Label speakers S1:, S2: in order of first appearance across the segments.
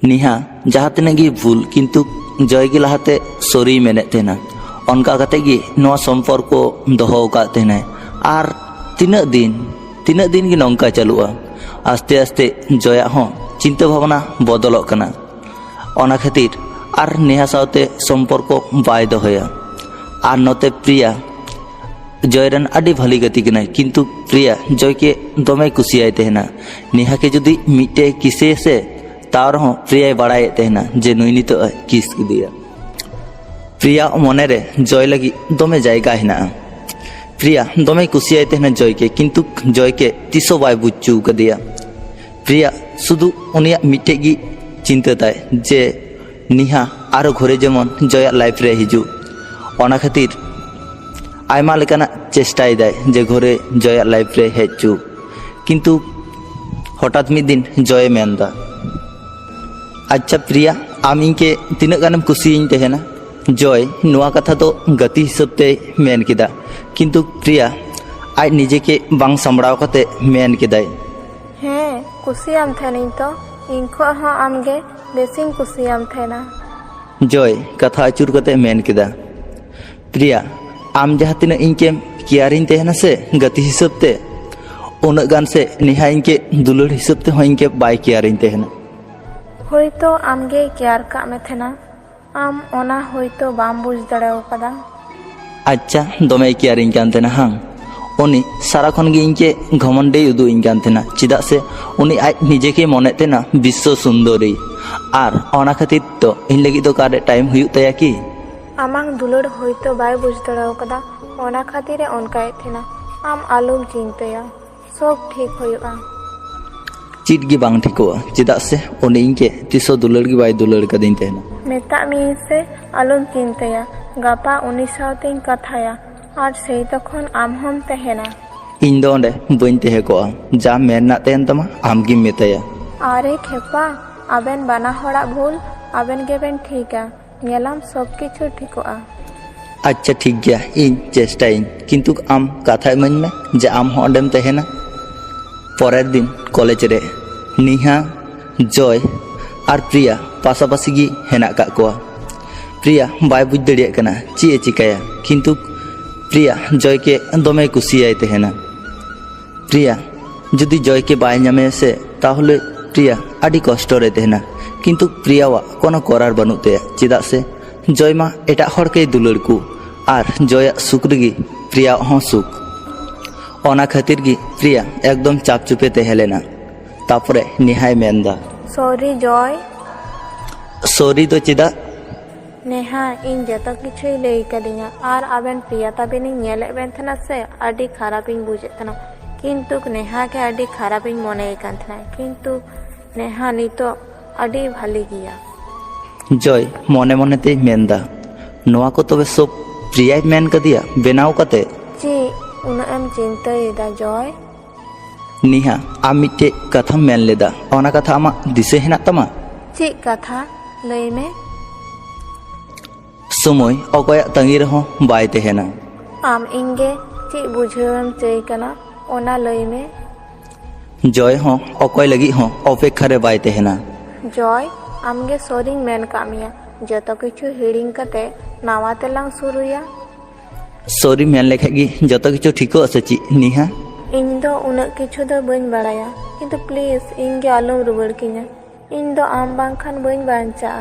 S1: निहा जहाँ तिना गी भूल किंतु जय गी लहाते सॉरी मेने तेना अनका कते गी नवा सम्पर्क दोहो का तेना आर तीना दिन गी नौका चलुआ आस्ते आस्ते जया हो चिंता भावना बदलक कना ओना खातिर आर नेहा सावते सम्पर्क बाय दोहया आर नोते प्रिया जयरन आडी भाली गति कनाय किंतु प्रिया जय के दमे कुसियाय तेहना नेहा के जुदी मिटे किसे से तार हो प्रिया बाड़ाय तेहना जे नुई नितो किस किदिया प्रिया मने रे जय लगी दमे जायगा हेना प्रिया दमे कुसियाय तेहना जय के किंतु जय के तिसो बाय बुच्चू कदिया प्रिया शुधु उनिया मिटे गी चिंता ताय जे निहा आरो घरे जेमन जया लाइफ रे हिजू ओना खातिर आयमा लेकाना चेष्टाय दाय जे घरे जया लाइफ रे हेजू किंतु हठात मिद दिन जय मेनदा अच्छा प्रिया आम इनके तीना गानम कुसियिन तेहेना जय नुआ कथा तो गति हिसाब ते मेन किदा किंतु प्रिया आज निजे के बांग सामड़ाव कते मेन किदाय
S2: ᱦᱮᱸ ᱠᱩᱥᱤᱭᱟᱢ ᱛᱟᱦᱮᱱᱤᱧ ᱛᱚ ᱤᱧ ᱠᱷᱚᱡ ᱦᱚᱸ ᱟᱢᱜᱮ ᱵᱮᱥᱤᱧ ᱠᱩᱥᱤᱭᱟᱢ ᱛᱟᱦᱮᱱᱟ
S1: जय कथा अचुर कते मेन किदा प्रिया आम जहाँ तीना इनके केयरिंग तेहना से गति हिसाब ते उनक गान से निहा इनके दुलड़ हिसाब ते हो इनके बाय केयरिंग तेहना
S2: ᱦᱳᱭᱛᱳ ᱟᱢᱜᱮ ᱠᱮᱭᱟᱨ ᱠᱟᱜ ᱢᱮ ᱛᱟᱦᱮᱱᱟ ᱟᱢ ᱚᱱᱟ ᱦᱳᱭᱛᱳ ᱵᱟᱢ ᱵᱩᱡᱽ ᱫᱟᱲᱮᱣ ᱠᱟᱫᱟ
S1: अच्छा दमे केयरिंग कान तेना हां उनी सारा खन गे इनके घमंडे उदु इन कान तेना चिदा से उनी आज निजे के मने तेना विश्व सुंदरी आर ओना खातिर तो इन लगी तो कारे टाइम हुयु तया की
S2: ᱟᱢᱟᱝ ᱫᱩᱞᱟᱹᱲ ᱦᱳᱭᱛᱳ ᱵᱟᱭ ᱵᱩᱡᱽ ᱫᱟᱲᱮᱣ ᱠᱟᱫᱟ ᱚᱱᱟ ᱠᱷᱟᱹᱛᱤᱨᱮ ᱚᱱᱠᱟᱭᱮᱫ ᱛᱟᱦᱮᱱᱟ ᱟᱢ ᱟᱞᱚᱢ ᱪᱤᱱᱛᱟᱹᱭᱟ ᱥᱚᱵ ᱴᱷᱤᱠ ᱦᱩᱭᱩᱜᱼᱟ
S1: चिट गी बांग ठिकोआ चिदा से उनी इनके तिसो दुलड़ गी बाय दुलड़ कदिन तेना
S2: ᱢᱮᱛᱟᱜ ᱢᱤᱭᱟᱹᱧ ᱥᱮ ᱟᱞᱚᱢ ᱪᱤᱱᱛᱟᱹᱭᱟ ᱜᱟᱯᱟ ᱩᱱᱤ ᱥᱟᱶᱛᱮᱧ ᱠᱟᱛᱷᱟᱭᱟ ᱟᱨ ᱥᱮᱭ ᱛᱚᱠᱷᱚᱱ ᱟᱢ ᱦᱚᱢ ᱛᱟᱦᱮᱱᱟ
S1: इन दो ओंडे बइन तेहे कोआ जा मेनना तेन तमा आम गी मेताया
S2: আরে খেপা আবেন বানা হড়াᱜ ভুল আবেন গেবেন ঠিকা ᱧᱮᱞᱟᱢ সব কিছু ঠিকᱚᱜᱼᱟ
S1: अच्छा ठीक गया इन चेष्टा इन किंतु आम कथा इमाኝ में जे आम हो ओंडेम तेहेना परेर दिन कॉलेज रे निहा जय और प्रिया पासापासी गी हेना का कोआ प्रिया बाय बुझ दड़िया कना ची ए चिकाया किंतु प्रिया जय के दमे कुसियाय तेहेना प्रिया जुदी जय के बाय नामे से ताहले प्रिया आडी कष्ट रे तेहेना किंतु प्रियावा कोनो करार बानुते चिदा से जय मा एटा हर के दुलड़ को आर जय सुख रगी प्रिया हो सुख ओना खातिर गी प्रिया एकदम चाप चुपे तेहेलेना तापरे निहाय मेंदा
S2: সরি জয়
S1: सॉरी तो चिदा
S2: नेहा इन जतो किछुई लई कदिया आर आबेन प्रिया ताबेनिं नेले बेन थना से आडी खराबिन बुझे थना किंतु नेहा के आडी खराबिन मने कान थना किंतु नेहा नितो आडी भाली गिया
S1: जय मने मने ते मेंदा नोआ को तबे सब प्रिया मेन कदिया बेनाव कते
S2: ची उना एम चिंतायेदा जय
S1: निहा आम मिटे कथा मेन लेदा ओना कथा आमा दिसे हेना तमा
S2: ची कथा लई में
S1: समय अकया तंगी रहो बाय तेहेना
S2: आम इंगे ची बुझेवम चई कना ओना लई में
S1: जय हो अकय लगी हो अपेक्षा रे बाय तेहेना
S2: जय आमगे सॉरिंग मेन कामिया जतो किछु हिडिंग कते नावा तेलांग सुरुया
S1: सॉरी मेन लेखा गी जतो किछु ठीको आसे ची निहा
S2: इन दो उना किछु दो बन बड़ाया किंतु प्लीज इंगे आलम रुबड़ किना इन दो आम बांखान बन बांचा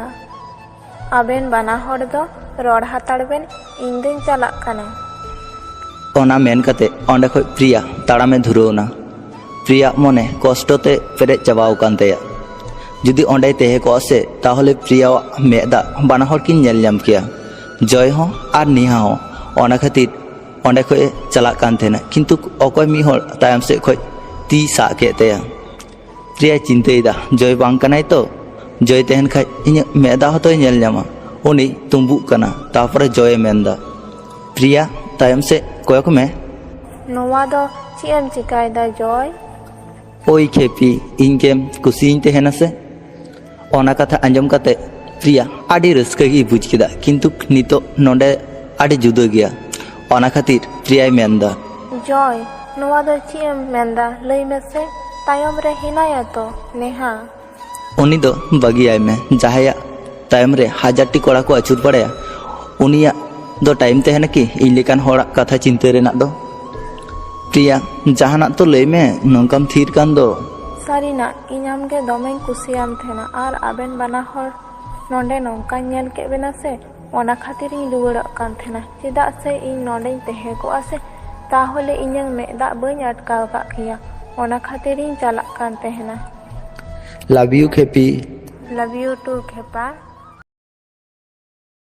S2: आबेन बाना हर दो रड़ हाताड़ बेन इन दिन चलाक कना
S1: ओना मेन कते ओंडे खय प्रिया ताड़ामे धुरौना प्रिया मने कष्टते पेरे चाबाव कान तया जुदी ओंडे तेहे को से ताहले प्रिया मेदा बाना हर किन नेल जाम किया जय हो आर निहा हो ओना खातिर ओंडे खय चलाक कान थेना किंतु अकय मी हर तायम से खय ती सा के तया प्रिया चिंतायदा जय बांग कनाय तो जय तेहन खाय इन मेदा हतोय नेल जामा उनी तुम्बु कना तापरे जय मेंदा प्रिया तायम से कोयक में
S2: नोवा दो चियम चिकायदा जय
S1: ओई खेपी इनके कुसिन तेहना से ओना कथा अंजम कते प्रिया आडी रस्का गी बुझ किदा किंतु नितो नोंडे आडी जुदा गया ओना खातिर प्रिया मेंदा
S2: जय नोवा दो चियम मेंदा लई में से तायम रे हिनाया तो नेहा
S1: उनी दो बगियाय में जहाया तायम रे 1000टी कोड़ा को अचुर पड़ाया उनिया दो टाइम तहना कि इन लेकान होड़ा कथा चिंता रेनाक दो प्रिया जहाना तो लय में नोंकाम थीर कान दो
S2: सारीना इन आमगे दोमें कुसियाम थेना और आबेन बना हर नोंडे नोंका नेल के बेना से ओना खातिर इन रुवाड़क कान थेना चेदा से इन नोंडे तहे को आसे ताहले इᱧᱟᱹᱜ मेदा बई अटकाव का किया ओना खातिर इन चलाक कान तहेना
S1: लव यू खेपी
S2: लव यू टू खेपा।